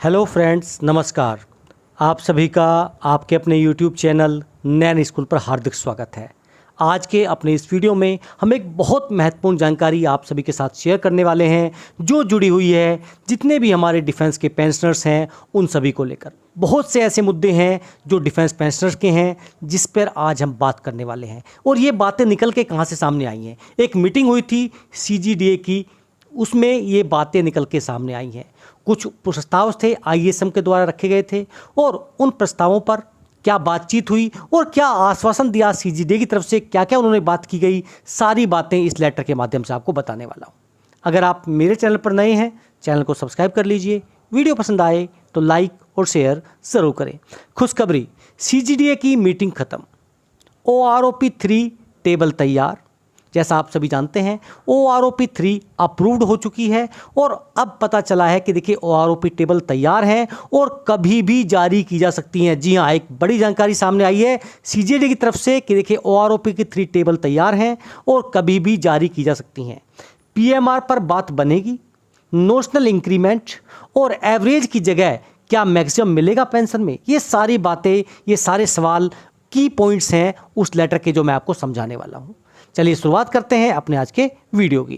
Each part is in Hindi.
हेलो फ्रेंड्स, नमस्कार। आप सभी का आपके अपने यूट्यूब चैनल नैन स्कूल पर हार्दिक स्वागत है। आज के अपने इस वीडियो में हम एक बहुत महत्वपूर्ण जानकारी आप सभी के साथ शेयर करने वाले हैं, जो जुड़ी हुई है जितने भी हमारे डिफेंस के पेंशनर्स हैं उन सभी को लेकर। बहुत से ऐसे मुद्दे हैं जो डिफेंस पेंशनर्स के हैं जिस पर आज हम बात करने वाले हैं। और ये बातें निकल के कहाँ से सामने आई हैं? एक मीटिंग हुई थी CGDA की, उसमें ये बातें निकल के सामने आई हैं। कुछ प्रस्ताव थे ISM के द्वारा रखे गए थे और उन प्रस्तावों पर क्या बातचीत हुई और क्या आश्वासन दिया CGDA की तरफ से, क्या क्या उन्होंने बात की गई, सारी बातें इस लेटर के माध्यम से आपको बताने वाला हूँ। अगर आप मेरे चैनल पर नए हैं, चैनल को सब्सक्राइब कर लीजिए। वीडियो पसंद आए तो लाइक और शेयर ज़रूर करें। खुशखबरी, CGDA की मीटिंग ख़त्म, OROP 3 टेबल तैयार। जैसा आप सभी जानते हैं OROP 3 अप्रूव्ड हो चुकी है और अब पता चला है कि देखिए OROP टेबल तैयार है और कभी भी जारी की जा सकती हैं। जी हाँ, एक बड़ी जानकारी सामने आई है CGDA की तरफ से कि देखिए OROP की 3 टेबल तैयार हैं और कभी भी जारी की जा सकती हैं। PMR पर बात बनेगी, नोशनल इंक्रीमेंट और एवरेज की जगह क्या मैक्सिमम मिलेगा पेंशन में, ये सारी बातें, ये सारे सवाल की पॉइंट्स हैं उस लेटर के जो मैं आपको समझाने वाला हूँ। चलिए शुरुआत करते हैं अपने आज के वीडियो की।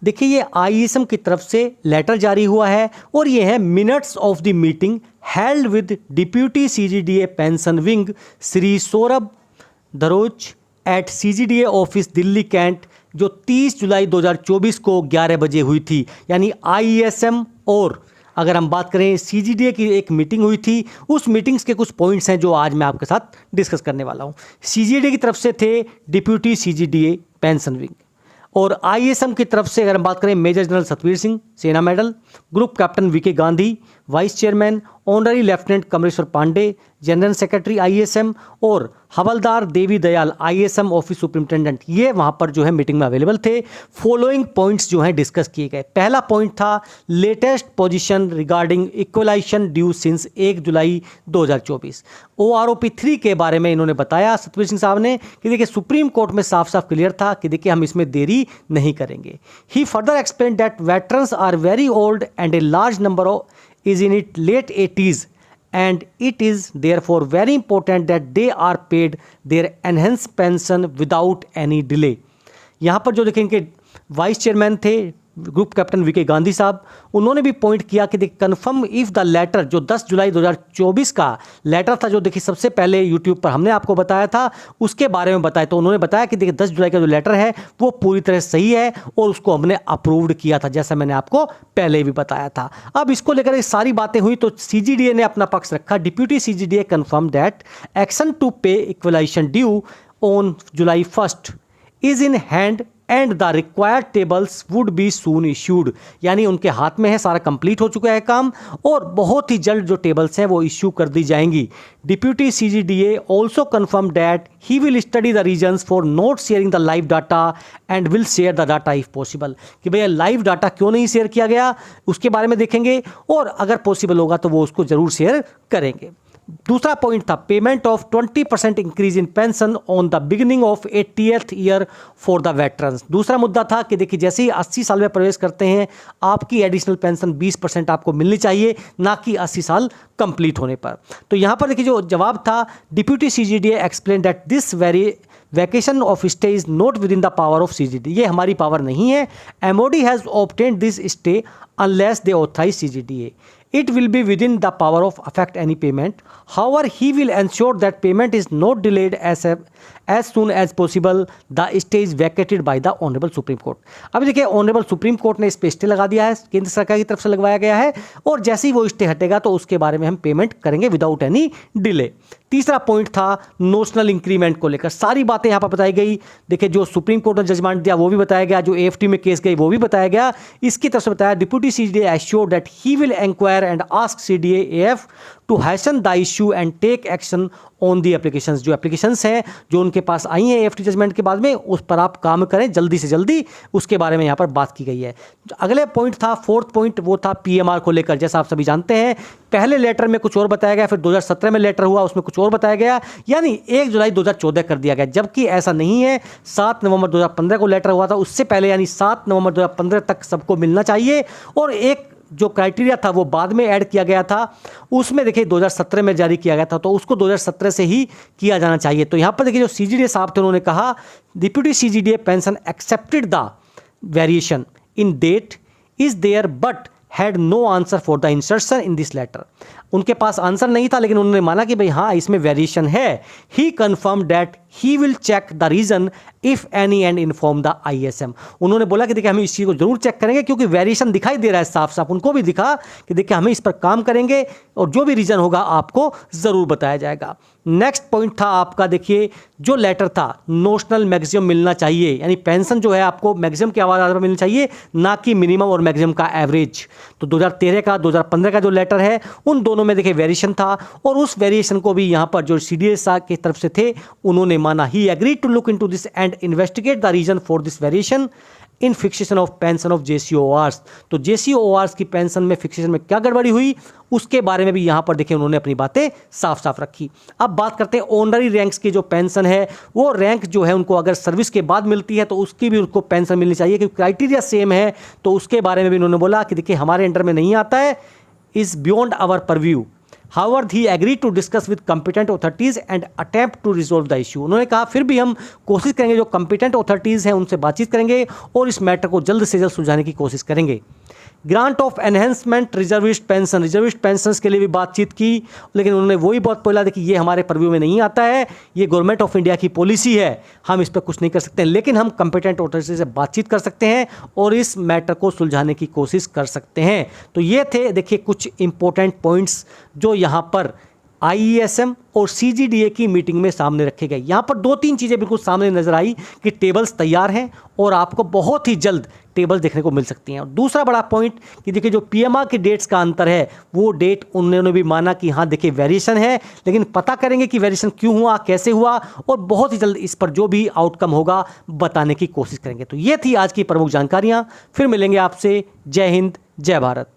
देखिए ये ISM की तरफ से लेटर जारी हुआ है और ये है minutes of the meeting held with deputy CGDA pension wing Shri Saurabh Daroj at CGDA office Delhi cantt, जो 30 जुलाई 2024 को 11 बजे हुई थी। यानी ISM और अगर हम बात करें CGDA की एक मीटिंग हुई थी, उस मीटिंग्स के कुछ पॉइंट्स हैं जो आज मैं आपके साथ डिस्कस करने वाला हूं। CGDA की तरफ से थे डिप्यूटी CGDA पेंशन विंग और ISM की तरफ से अगर हम बात करें major general Satvir Singh Sena medal, group captain VK Gandhi, vice chairman honorary lieutenant Kamleshwar Pande, general secretary ISM और havildar Devi Dayal ISM office superintendent, ये वहाँ पर जो है मीटिंग में अवेलेबल थे। फॉलोइंग पॉइंट्स जो हैं डिस्कस किए गए। पहला पॉइंट था latest position regarding equalization due since 1 July 2024। OROP 3 के बारे में इन्होंने बताया सतवीर सिंह साहब ने कि देखिए सुप्रीम कोर्ट में साफ साफ क्लियर था कि देखिए हम इसमें देरी नहीं करेंगे। He further explain that veterans are very old and a large number is in its late 80s and it is therefore very important that they are paid their enhanced pension without any delay। यहाँ पर जो देखेंगे वाइस चेयरमैन थे ग्रुप कैप्टन VK गांधी साहब, उन्होंने भी पॉइंट किया कि देखिए कन्फर्म इफ़ द लेटर, जो 10 जुलाई 2024 का लेटर था जो देखिए सबसे पहले यूट्यूब पर हमने आपको बताया था, उसके बारे में बताया तो उन्होंने बताया कि देखिए 10 जुलाई का जो लेटर है वो पूरी तरह सही है और उसको हमने अप्रूव्ड किया था, जैसा मैंने आपको पहले भी बताया था। अब इसको लेकर सारी बातें हुई तो CGDA ने अपना पक्ष रखा। Deputy CGDA confirm that action to pay equalization due on July 1 is in hand and the required tables would be soon issued. यानी उनके हाथ में है, सारा कंप्लीट हो चुका है काम और बहुत ही जल्द जो टेबल्स हैं वो इश्यू कर दी जाएंगी। Deputy CGDA also confirm that he will study the reasons for not sharing the live data and will share the data if possible. कि भैया लाइव डाटा क्यों नहीं शेयर किया गया उसके बारे में देखेंगे और अगर पॉसिबल होगा तो वो उसको जरूर शेयर करेंगे। दूसरा पॉइंट था payment of 20% increase in pension on the beginning of 80th year for the veterans. दूसरा मुद्दा था कि देखिए जैसे ही 80 साल में प्रवेश करते हैं आपकी एडिशनल पेंशन 20% आपको मिलनी चाहिए, ना कि 80 साल कंप्लीट होने पर। तो यहाँ पर देखिए जो जवाब था, deputy CGDA explain that this vacation of stay is not within the power of CGDA। ये हमारी पावर नहीं है। MOD has obtained this stay unless they authorize CGDA। It will be within the power of affect any payment. However, he will ensure that payment is not delayed as soon as possible. The stay is vacated by the Honorable Supreme Court। अब देखिए ऑनरेबल सुप्रीम कोर्ट ने इस पे स्टे लगा दिया है, केंद्र सरकार की तरफ से लगवाया गया है और जैसे ही वो स्टे हटेगा तो उसके बारे में हम पेमेंट करेंगे विदाउट एनी डिले। तीसरा पॉइंट था नोशनल इंक्रीमेंट को लेकर, सारी बातें यहाँ पर बताई गई। देखिए जो सुप्रीम कोर्ट ने जजमेंट दिया वो भी बताया गया, जो AFT में केस गई वो भी बताया गया। इसकी तरफ से बताया deputy CGDA assured that he will inquire and ask CDA AF to hasten the issue and take action on the applications. जो एप्लीकेशंस हैं जो उनके पास आई हैं AFT जजमेंट के बाद में, उस पर आप काम करें जल्दी से जल्दी, उसके बारे में यहाँ पर बात की गई है। अगले पॉइंट था, फोर्थ पॉइंट, वो था PMR को लेकर। जैसा आप सभी जानते हैं पहले लेटर में कुछ और बताया गया, फिर 2017 में लेटर हुआ उसमें कुछ और बताया गया, यानी 1 जुलाई 2014 कर दिया गया, जबकि ऐसा नहीं है। 7 नवंबर 2015 को लेटर हुआ था, उससे पहले यानी 7 नवंबर 2015 तक सबको मिलना चाहिए। और एक जो क्राइटेरिया था वो बाद में ऐड किया गया था, उसमें देखिए 2017 में जारी किया गया था, तो उसको 2017 से ही किया जाना चाहिए। तो यहाँ पर देखिए जो सीजीडीए साहब थे उन्होंने कहा deputy CGDA pension accepted the variation in date is there but had no answer for the insertion in this letter. उनके पास आंसर नहीं था लेकिन उन्होंने माना कि भाई हाँ इसमें वेरिएशन है। He confirm that he will check the reason if any and inform the ISM. उन्होंने बोला कि देखिए हम इस चीज़ को जरूर चेक करेंगे क्योंकि वेरिएशन दिखाई दे रहा है साफ साफ, उनको भी दिखा कि देखिए हमें इस पर काम करेंगे और जो भी रीजन होगा आपको ज़रूर बताया जाएगा। नेक्स्ट पॉइंट था आपका, देखिए जो लेटर था नोशनल मैक्सिमम मिलना चाहिए, यानी पेंशन जो है आपको मैक्सिमम के आधार पर मिलनी चाहिए ना कि मिनिमम और मैक्सिमम का एवरेज। तो 2013 का 2015 का जो लेटर है उन दोनों में देखिए वेरिएशन था और उस वेरिएशन को भी यहाँ पर जो सीडीए की तरफ से थे उन्होंने माना। He agreed to look into this and investigate the reason for this variation in fixation of pension of JCOs. तो जेसीओआर्स की पेंशन में फिक्सेशन में क्या गड़बड़ी हुई उसके बारे में भी यहाँ पर देखिए उन्होंने अपनी बातें साफ साफ रखी। अब बात करते हैं ऑनररी रैंक्स की जो पेंशन है, वो रैंक जो है उनको अगर सर्विस के बाद मिलती है तो उसकी भी उनको पेंशन मिलनी चाहिए क्योंकि क्राइटेरिया सेम है। तो उसके बारे में भी उन्होंने बोला कि देखिए हमारे अंडर में नहीं आता है, is beyond our purview. However, he agreed to discuss with competent authorities and attempt to resolve the issue। उन्होंने कहा फिर भी हम कोशिश करेंगे, जो competent authorities हैं उनसे बातचीत करेंगे और इस मैटर को जल्द से जल्द सुलझाने की कोशिश करेंगे। Grant of enhancement reservist pension, reservist pensions के लिए भी बातचीत की लेकिन उन्होंने वही बहुत बोला कि ये हमारे परव्यू में नहीं आता है, ये गवर्नमेंट ऑफ इंडिया की पॉलिसी है, हम इस पर कुछ नहीं कर सकते, लेकिन हम कंपिटेंट अथॉरिटी से बातचीत कर सकते हैं और इस मैटर को सुलझाने की कोशिश कर सकते हैं। तो ये थे देखिए कुछ इंपॉर्टेंट पॉइंट्स जो यहाँ पर आईईएसएम और सीजीडीए की मीटिंग में सामने रखे गए। यहाँ पर 2-3 चीज़ें बिल्कुल सामने नजर आई कि टेबल्स तैयार हैं और आपको बहुत ही जल्द टेबल देखने को मिल सकती हैं। और दूसरा बड़ा पॉइंट कि देखिए जो पीएमआर के डेट्स का अंतर है वो डेट उन्होंने भी माना कि हाँ देखिए वेरिएशन है, लेकिन पता करेंगे कि वेरिएशन क्यों हुआ, कैसे हुआ और बहुत ही जल्द इस पर जो भी आउटकम होगा बताने की कोशिश करेंगे। तो ये थी आज की प्रमुख जानकारियाँ। फिर मिलेंगे आपसे। जय हिंद, जय भारत।